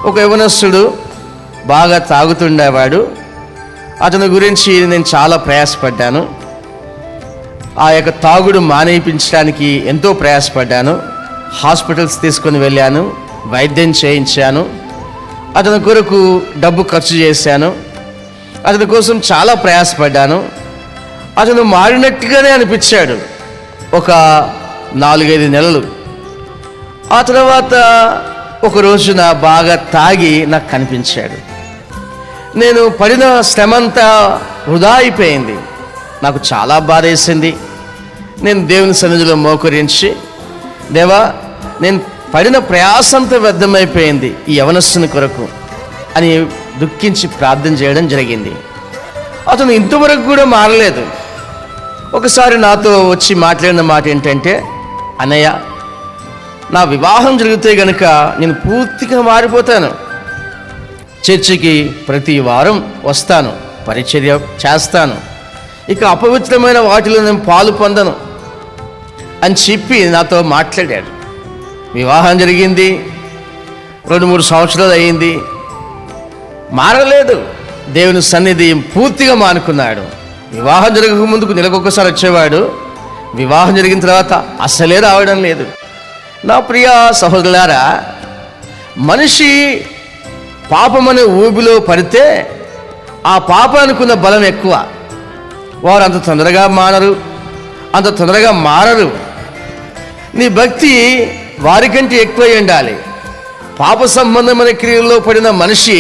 ఒక యవనస్తుడు బాగా తాగుతుండేవాడు. అతని గురించి నేను చాలా ప్రయాసపడ్డాను. ఆ యొక్క తాగుడు మానేయించడానికి ఎంతో ప్రయాసపడ్డాను. హాస్పిటల్స్ తీసుకొని వెళ్ళాను, వైద్యం చేయించాను, అతని కొరకు డబ్బు ఖర్చు చేశాను, అతని కోసం చాలా ప్రయాసపడ్డాను. అతను మారినట్టుగానే అనిపించాడు ఒక 4-5 నెలలు. ఆ తర్వాత ఒక రోజున బాగా తాగి నాకు కనిపించాడు. నేను పడిన శ్రమంతా వృధా అయిపోయింది. నాకు చాలా బాధ వేసింది. నేను దేవుని సన్నిధిలో మోకరించి, దేవా, నేను పడిన ప్రయాసంతో వ్యర్థమైపోయింది ఈ యవనస్తుని కొరకు అని దుఃఖించి ప్రార్థన చేయడం జరిగింది. అతను ఇంతవరకు కూడా మారలేదు. ఒకసారి నాతో వచ్చి మాట్లాడిన మాట ఏంటంటే, అన్నయ్య, నా వివాహం జరిగితే గనుక నేను పూర్తిగా మారిపోతాను. చర్చికి ప్రతి వారం వస్తాను, పరిచర్య చేస్తాను, ఇక అపవిత్రమైన వాటిలో నేను పాలు పొందను అని చెప్పి నాతో మాట్లాడాడు. వివాహం జరిగింది, 2-3 సంవత్సరాలు అయ్యింది, మారలేదు. దేవుని సన్నిధి పూర్తిగా మానుకున్నాడు. వివాహం జరగక ముందుకు నెలకొకసారి వచ్చేవాడు, వివాహం జరిగిన తర్వాత అసలే రావడం లేదు. నా ప్రియ సహోదరులారా, మనిషి పాపమనే ఊబిలో పడితే ఆ పాపానికున్న బలం ఎక్కువ. వారు అంత తొందరగా మానరు, అంత తొందరగా మారరు. నీ భక్తి వారికంటే ఎక్కువ ఉండాలి. పాప సంబంధమైన క్రియల్లో పడిన మనిషి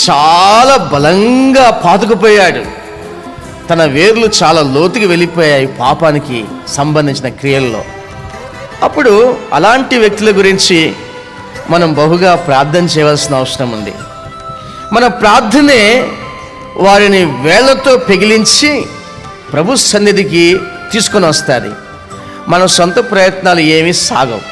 చాలా బలంగా పాతుకుపోయాడు. తన వేర్లు చాలా లోతుకి వెళ్ళిపోయాయి పాపానికి సంబంధించిన క్రియల్లో. అప్పుడు అలాంటి వ్యక్తుల గురించి మనం బహుగా ప్రార్థన చేయవలసిన అవసరం ఉంది. మన ప్రార్థనే వారిని వేళ్లతో పెగిలించి ప్రభు సన్నిధికి తీసుకొని వస్తుంది. మన సొంత ప్రయత్నాలు ఏమీ సాగవు.